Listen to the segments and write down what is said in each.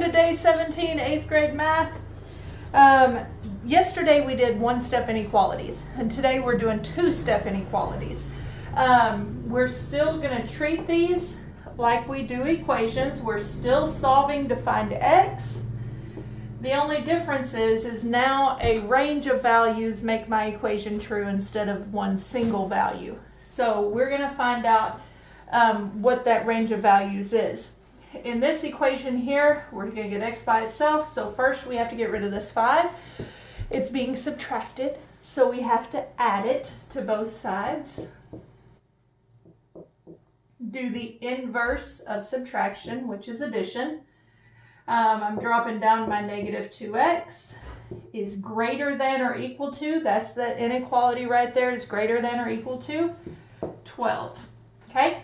to day 17, 8th grade math. Yesterday we did one-step inequalities, and today we're doing two-step inequalities. We're still going to treat these like we do equations. We're still solving to find x. The only difference is now a range of values make my equation true instead of one single value. So we're going to find out what that range of values is. In this equation here, we're going to get x by itself. So first we have to get rid of this 5. It's being subtracted, so we have to add it to both sides. Do the inverse of subtraction, which is addition. I'm dropping down my negative 2x is greater than or equal to, that's the inequality right there, is greater than or equal to 12. Okay?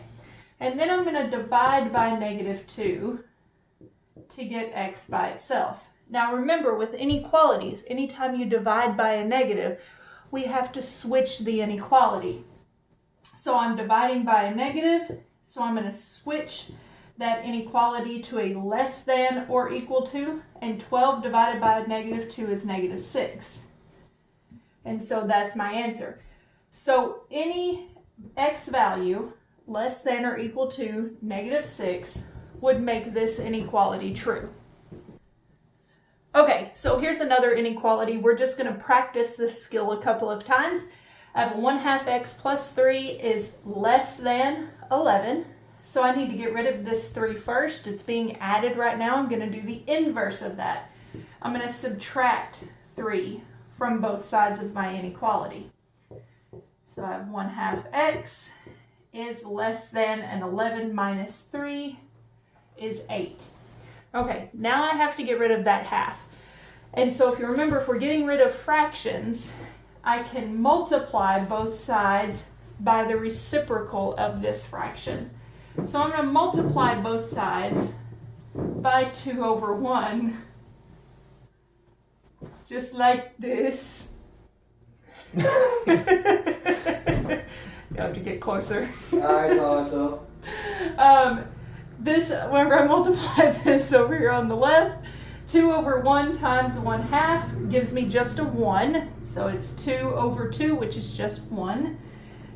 And then I'm going to divide by negative 2 to get x by itself. Now remember, with inequalities, anytime you divide by a negative, we have to switch the inequality. So I'm dividing by a negative, so I'm going to switch that inequality to a less than or equal to, and 12 divided by negative 2 is negative 6. And so that's my answer. So any x value less than or equal to negative 6 would make this inequality true. Okay, so here's another inequality. We're just going to practice this skill a couple of times. I have 1/2 x plus 3 is less than 11. So I need to get rid of this 3 first. It's being added right now. I'm going to do the inverse of that. I'm going to subtract 3 from both sides of my inequality. So I have 1/2 x is less than, and 11 minus 3 is 8. Okay, now I have to get rid of that half. And so if you remember, if we're getting rid of fractions, I can multiply both sides by the reciprocal of this fraction. So I'm going to multiply both sides by 2 over 1, just like this. You have to get closer. I saw myself. Whenever I multiply this over here on the left, 2 over 1 times 1/2 gives me just a 1. So it's 2 over 2, which is just 1.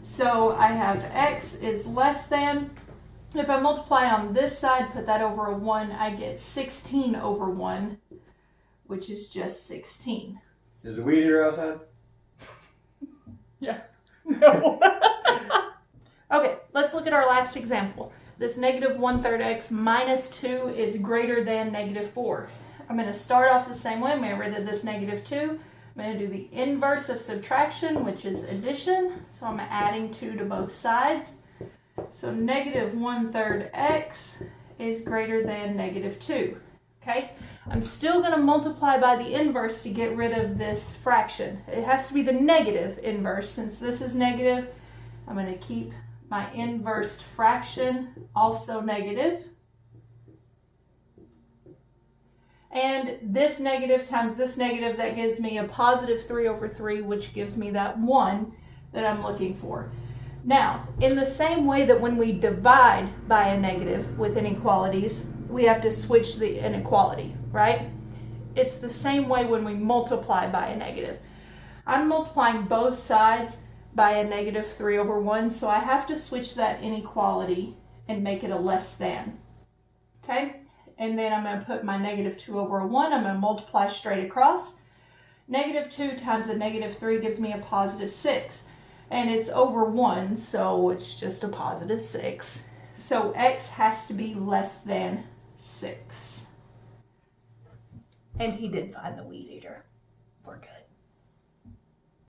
So I have x is less than. If I multiply on this side, put that over a 1, I get 16 over 1, which is just 16. Is the weed eater outside? Yeah. No. Okay, let's look at our last example. This negative 1/3 x minus 2 is greater than negative 4. I'm going to start off the same way. I'm going to get rid of this negative 2. I'm going to do the inverse of subtraction, which is addition. So I'm adding 2 to both sides. So negative 1/3 x is greater than negative 2. Okay? I'm still going to multiply by the inverse to get rid of this fraction. It has to be the negative inverse. Since this is negative, I'm going to keep my inverse fraction also negative. And this negative times this negative, that gives me a positive 3 over 3, which gives me that 1 that I'm looking for. Now, in the same way that when we divide by a negative with inequalities, we have to switch the inequality, right? It's the same way when we multiply by a negative. I'm multiplying both sides by a negative 3 over 1, so I have to switch that inequality and make it a less than. Okay? And then I'm going to put my negative 2 over 1. I'm going to multiply straight across. Negative 2 times a negative 3 gives me a positive 6. And it's over 1, so it's just a positive 6. So x has to be less than 6. And he did find the weed eater. We're good.